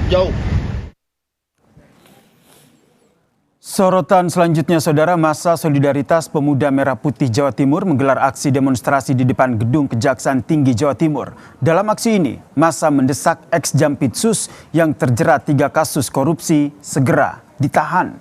jauh. Sorotan selanjutnya, Saudara, Massa Solidaritas Pemuda Merah Putih Jawa Timur menggelar aksi demonstrasi di depan Gedung Kejaksaan Tinggi Jawa Timur. Dalam aksi ini, massa mendesak ex-Jampitsus yang terjerat 3 kasus korupsi segera ditahan.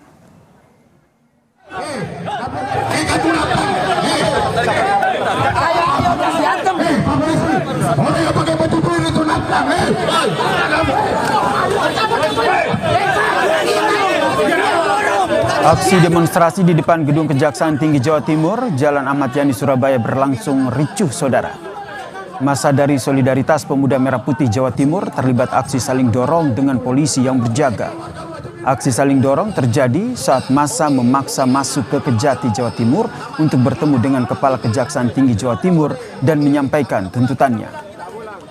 Aksi demonstrasi di depan Gedung Kejaksaan Tinggi Jawa Timur, Jalan Ahmad Yani, Surabaya berlangsung ricuh, Saudara. Massa dari Solidaritas Pemuda Merah Putih Jawa Timur terlibat aksi saling dorong dengan polisi yang berjaga. Aksi saling dorong terjadi saat massa memaksa masuk ke Kejati, Jawa Timur untuk bertemu dengan Kepala Kejaksaan Tinggi Jawa Timur dan menyampaikan tuntutannya.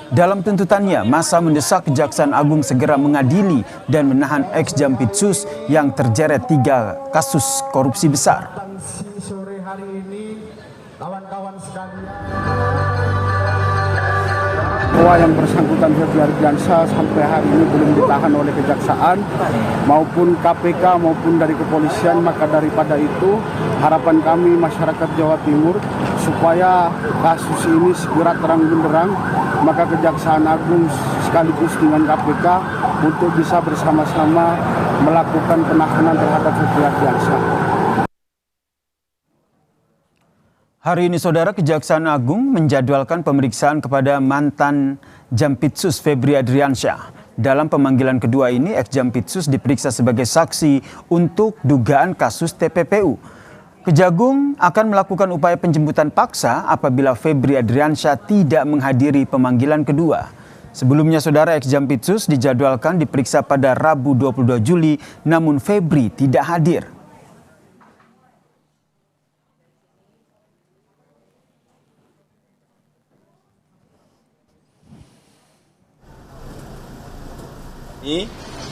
Dalam tuntutannya, massa mendesak Kejaksaan Agung segera mengadili dan menahan ex-Jampitsus yang terjerat 3 kasus korupsi besar. Sore hari ini, kawan-kawan sekalian, bahwa yang bersangkutan Febri Ardiansyah sampai hari ini belum ditahan oleh Kejaksaan maupun KPK maupun dari kepolisian. Maka daripada itu harapan kami masyarakat Jawa Timur supaya kasus ini segera terang benderang, maka Kejaksaan Agung sekaligus dengan KPK untuk bisa bersama-sama melakukan penahanan terhadap Febri Ardiansyah. Hari ini, Saudara, Kejaksaan Agung menjadwalkan pemeriksaan kepada mantan Jampitsus Febri Ardiansyah. Dalam pemanggilan kedua ini, ex-Jampitsus diperiksa sebagai saksi untuk dugaan kasus TPPU. Kejagung akan melakukan upaya penjemputan paksa apabila Febri Ardiansyah tidak menghadiri pemanggilan kedua. Sebelumnya, Saudara, ex-Jampitsus dijadwalkan diperiksa pada Rabu 22 Juli, namun Febri tidak hadir.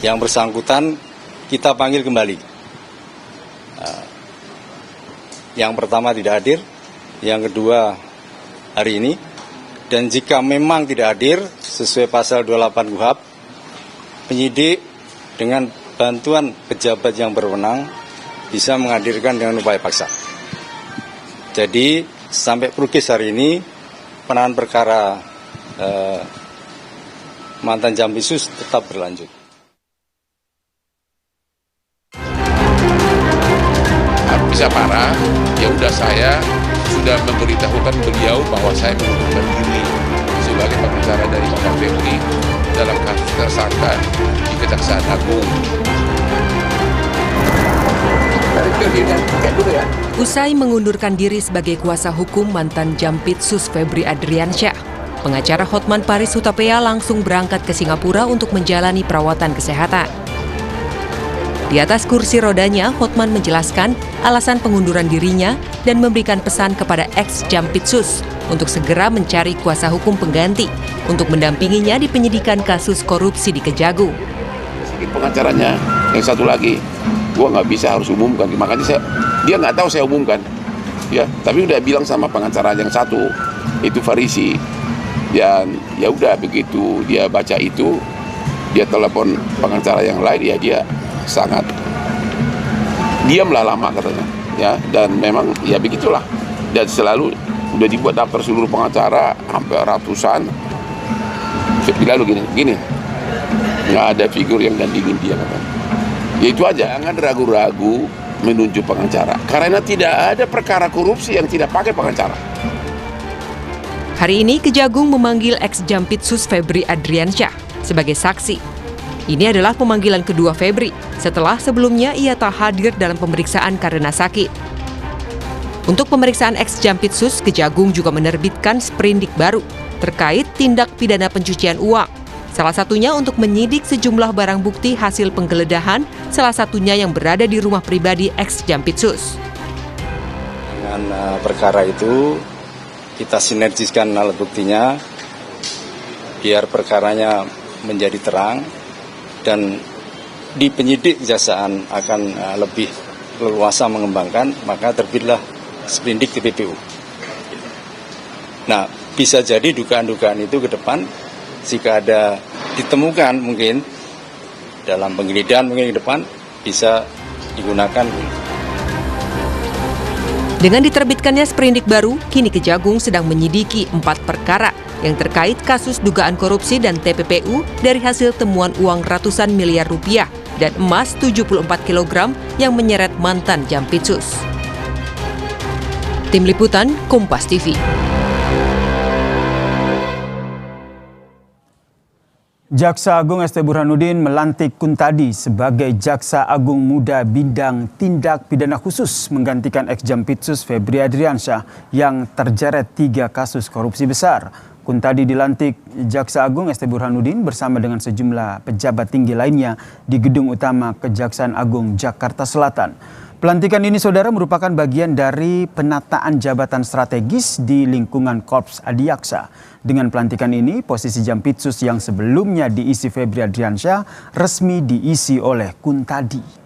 Yang bersangkutan kita panggil kembali. Yang pertama tidak hadir, yang kedua hari ini, dan jika memang tidak hadir sesuai pasal 28 KUHP, penyidik dengan bantuan pejabat yang berwenang bisa menghadirkan dengan upaya paksa. Jadi sampai progres hari ini penanganan perkara mantan Jampitsus tetap berlanjut. Bisa parah, ya udah saya sudah memberitahukan beliau bahwa saya mengundurkan diri sebagai pengacara dari Bapak Febri dalam kasus tersangka di Kejaksaan Agung. Usai mengundurkan diri sebagai kuasa hukum mantan Jampitsus Febri Ardiansyah, pengacara Hotman Paris Hutapea langsung berangkat ke Singapura untuk menjalani perawatan kesehatan. Di atas kursi rodanya, Hotman menjelaskan alasan pengunduran dirinya dan memberikan pesan kepada ex-Jampitsus untuk segera mencari kuasa hukum pengganti untuk mendampinginya di penyidikan kasus korupsi di Kejagung. Pengacaranya yang satu lagi, gua nggak bisa harus umumkan, makanya dia nggak tahu saya umumkan, ya. Tapi udah bilang sama pengacara yang satu, itu Farisi. Dan ya udah begitu dia baca itu, dia telepon pengacara yang lain, ya dia sangat diamlah lama katanya, ya. Dan memang ya begitulah, dan selalu udah dibuat daftar seluruh pengacara hampir ratusan. Lalu gini nggak ada figur yang gantiin dia katanya. Ya itu aja, jangan ragu-ragu menunjuk pengacara karena tidak ada perkara korupsi yang tidak pakai pengacara. Hari ini Kejagung memanggil ex-Jampitsus Febri Ardiansyah sebagai saksi. Ini adalah pemanggilan kedua Febri setelah sebelumnya ia tak hadir dalam pemeriksaan karena sakit. Untuk pemeriksaan ex-Jampitsus, Kejagung juga menerbitkan sprindik baru terkait tindak pidana pencucian uang. Salah satunya untuk menyidik sejumlah barang bukti hasil penggeledahan, salah satunya yang berada di rumah pribadi ex-Jampitsus. Dengan perkara itu, kita sinergiskan alat buktinya biar perkaranya menjadi terang dan di penyidik kejaksaan akan lebih leluasa mengembangkan, maka terbitlah sprindik TPPU. Nah, bisa jadi dugaan-dugaan itu ke depan jika ada ditemukan mungkin dalam penggeledahan mungkin ke depan bisa digunakan. Dengan diterbitkannya sprindik baru, kini Kejagung sedang menyidiki 4 perkara yang terkait kasus dugaan korupsi dan TPPU dari hasil temuan uang ratusan miliar rupiah dan emas 74 kg yang menyeret mantan Jampitsus. Tim Liputan, Kompas TV. Jaksa Agung ST Burhanuddin melantik Kuntadi sebagai Jaksa Agung Muda Bidang Tindak Pidana Khusus menggantikan ex-Jampitsus Febri Adriansyah yang terjerat 3 kasus korupsi besar. Kuntadi dilantik Jaksa Agung ST Burhanuddin bersama dengan sejumlah pejabat tinggi lainnya di Gedung Utama Kejaksaan Agung Jakarta Selatan. Pelantikan ini, saudara, merupakan bagian dari penataan jabatan strategis di lingkungan Korps Adiaksa. Dengan pelantikan ini, posisi Jampitsus yang sebelumnya diisi Febri Adriansyah resmi diisi oleh Kuntadi.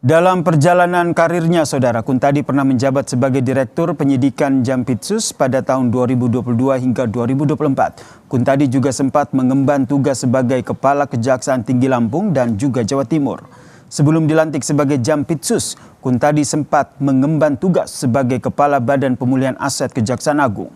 Dalam perjalanan karirnya, saudara, Kuntadi pernah menjabat sebagai Direktur Penyidikan Jampitsus pada tahun 2022 hingga 2024. Kuntadi juga sempat mengemban tugas sebagai Kepala Kejaksaan Tinggi Lampung dan juga Jawa Timur. Sebelum dilantik sebagai Jampitsus, Kuntadi sempat mengemban tugas sebagai Kepala Badan Pemulihan Aset Kejaksaan Agung.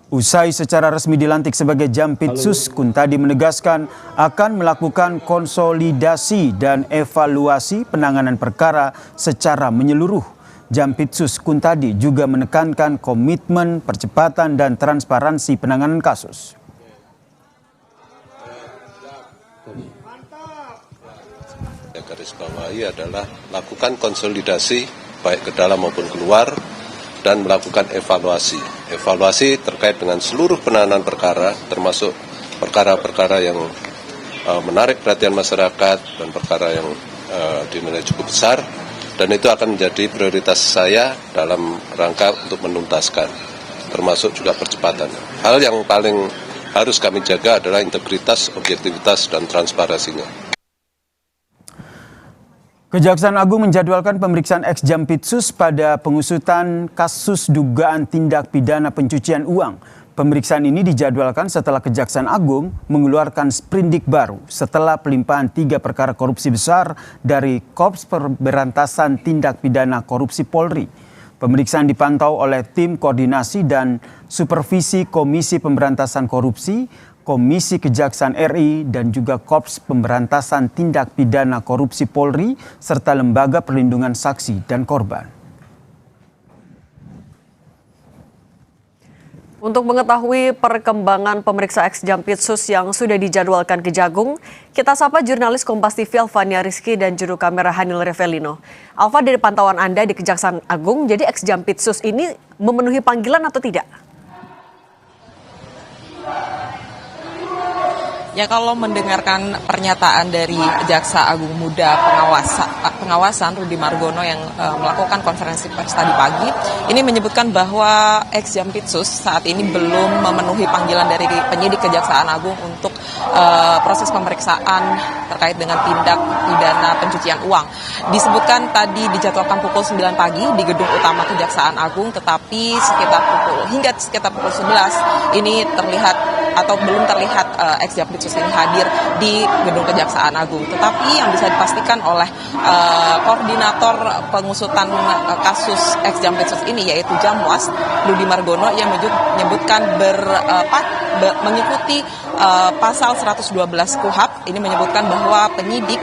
Usai secara resmi dilantik sebagai Jampitsus, Kuntadi menegaskan akan melakukan konsolidasi dan evaluasi penanganan perkara secara menyeluruh. Jampitsus Kuntadi juga menekankan komitmen percepatan dan transparansi penanganan kasus. Garis bawahi adalah lakukan konsolidasi baik ke dalam maupun keluar dan melakukan evaluasi terkait dengan seluruh penanganan perkara, termasuk perkara-perkara yang menarik perhatian masyarakat dan perkara yang dinilai cukup besar, dan itu akan menjadi prioritas saya dalam rangka untuk menuntaskan, termasuk juga percepatan. Hal yang paling harus kami jaga adalah integritas, objektivitas, dan transparansinya. Kejaksaan Agung menjadwalkan pemeriksaan ex-Jampitsus pada pengusutan kasus dugaan tindak pidana pencucian uang. Pemeriksaan ini dijadwalkan setelah Kejaksaan Agung mengeluarkan sprindik baru setelah pelimpahan 3 perkara korupsi besar dari Korps Pemberantasan Tindak Pidana Korupsi Polri. Pemeriksaan dipantau oleh tim koordinasi dan supervisi Komisi Pemberantasan Korupsi, Komisi Kejaksaan RI, dan juga Korps Pemberantasan Tindak Pidana Korupsi Polri, serta Lembaga Perlindungan Saksi dan Korban. Untuk mengetahui perkembangan pemeriksa ex-Jampitsus yang sudah dijadwalkan Kejagung, kita sapa jurnalis Kompas TV Alvania Rizky dan juru kamera Hanil Revelino. Alva, dari pantauan Anda di Kejaksaan Agung, jadi ex-Jampitsus ini memenuhi panggilan atau tidak? Ya, kalau mendengarkan pernyataan dari Jaksa Agung Muda pengawasan Rudy Margono yang melakukan konferensi pers tadi pagi, ini menyebutkan bahwa ex-Jampitsus saat ini belum memenuhi panggilan dari penyidik Kejaksaan Agung untuk proses pemeriksaan terkait dengan tindak pidana pencucian uang. Disebutkan tadi dijadwalkan pukul 9 pagi di Gedung Utama Kejaksaan Agung, tetapi hingga sekitar pukul 11 ini belum terlihat ex-Jampitsus ini hadir di Gedung Kejaksaan Agung. Tetapi yang bisa dipastikan oleh koordinator pengusutan kasus ex-Jampitsus ini, yaitu Jamwas, Rudy Margono, yang menyebutkan mengikuti pasal 112 KUHP, ini menyebutkan bahwa penyidik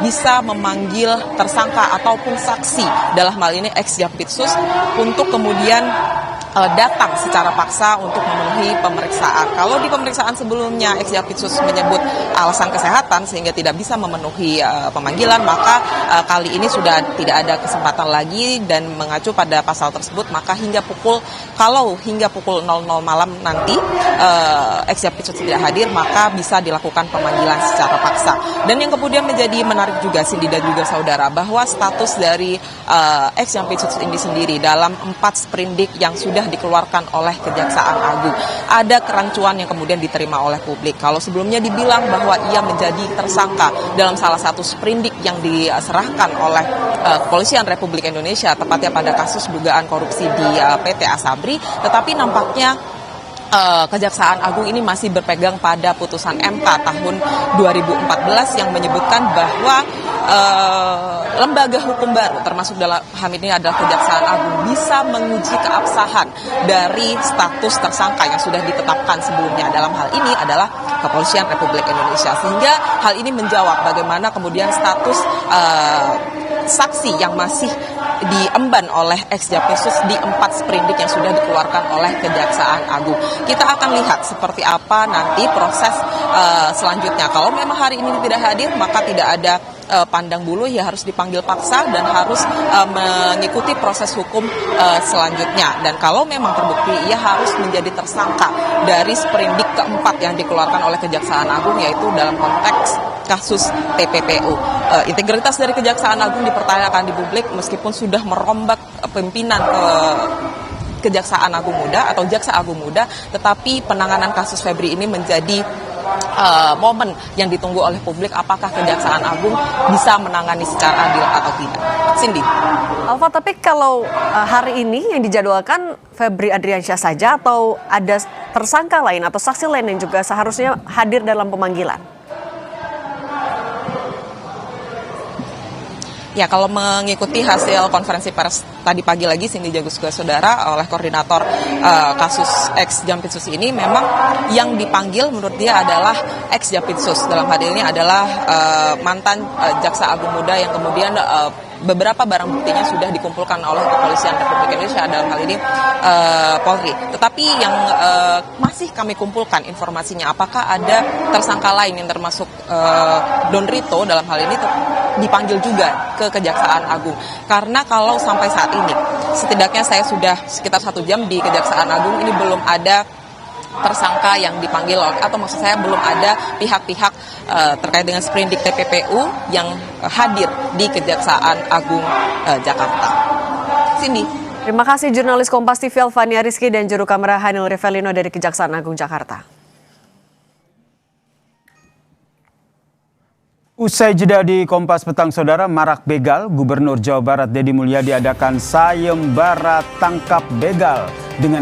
bisa memanggil tersangka ataupun saksi, dalam hal ini ex-Jampitsus, untuk kemudian datang secara paksa untuk memenuhi pemeriksaan. Kalau di pemeriksaan sebelumnya ex-Jampitsus menyebut alasan kesehatan sehingga tidak bisa memenuhi pemanggilan, maka kali ini sudah tidak ada kesempatan lagi, dan mengacu pada pasal tersebut maka hingga pukul 00 malam nanti ex-Jampitsus tidak hadir, maka bisa dilakukan pemanggilan secara paksa. Dan yang kemudian menjadi menarik juga, Cindy dan juga saudara, bahwa status dari ex-Jampitsus ini sendiri dalam 4 sprindik yang sudah sudah dikeluarkan oleh Kejaksaan Agung. Ada kerancuan yang kemudian diterima oleh publik. Kalau sebelumnya dibilang bahwa ia menjadi tersangka dalam salah satu sprindik yang diserahkan oleh Kepolisian Republik Indonesia, tepatnya pada kasus dugaan korupsi di PT Asabri, tetapi nampaknya Kejaksaan Agung ini masih berpegang pada putusan MK tahun 2014 yang menyebutkan bahwa lembaga hukum baru, termasuk dalam hal ini adalah Kejaksaan Agung, bisa menguji keabsahan dari status tersangka yang sudah ditetapkan sebelumnya. Dalam hal ini adalah Kepolisian Republik Indonesia. Sehingga hal ini menjawab bagaimana kemudian status saksi yang masih diemban oleh ex-Jampitsus di 4 sprindik yang sudah dikeluarkan oleh Kejaksaan Agung. Kita akan lihat seperti apa nanti proses selanjutnya. Kalau memang hari ini tidak hadir, maka tidak ada pandang bulu, ya harus dipanggil paksa dan harus mengikuti proses hukum selanjutnya. Dan kalau memang terbukti, ia harus menjadi tersangka dari sprindik keempat yang dikeluarkan oleh Kejaksaan Agung, yaitu dalam konteks kasus TPPU. Integritas dari Kejaksaan Agung dipertanyakan di publik meskipun sudah merombak pimpinan Kejaksaan Agung Muda atau Jaksa Agung Muda, tetapi penanganan kasus Febri ini menjadi momen yang ditunggu oleh publik, apakah Kejaksaan Agung bisa menangani secara adil atau tidak. Cindy. Alfa, tapi kalau hari ini yang dijadwalkan Febri Adriansyah saja atau ada tersangka lain atau saksi lain yang juga seharusnya hadir dalam pemanggilan? Ya, kalau mengikuti hasil konferensi pers tadi pagi lagi, Cindy Jagus juga saudara, oleh koordinator kasus ex-Jampitsus ini, memang yang dipanggil menurut dia adalah ex-Jampitsus. Dalam hal ini adalah mantan Jaksa Agung Muda yang kemudian beberapa barang buktinya sudah dikumpulkan oleh Kepolisian Republik Indonesia, dalam hal ini Polri. Tetapi yang masih kami kumpulkan informasinya, apakah ada tersangka lain yang termasuk Don Rito dalam hal ini dipanggil juga ke Kejaksaan Agung. Karena kalau sampai saat ini, setidaknya saya sudah sekitar 1 jam di Kejaksaan Agung, ini belum ada tersangka yang dipanggil, atau maksud saya belum ada pihak-pihak terkait dengan sprindik TPPU yang hadir di Kejaksaan Agung Jakarta. Cindy. Terima kasih jurnalis Kompas TV Alfania Rizky dan juru kamera Hanil Revelino dari Kejaksaan Agung Jakarta. Usai jeda di Kompas Petang, saudara, marak begal, Gubernur Jawa Barat Deddy Mulyadi adakan sayembara tangkap begal dengan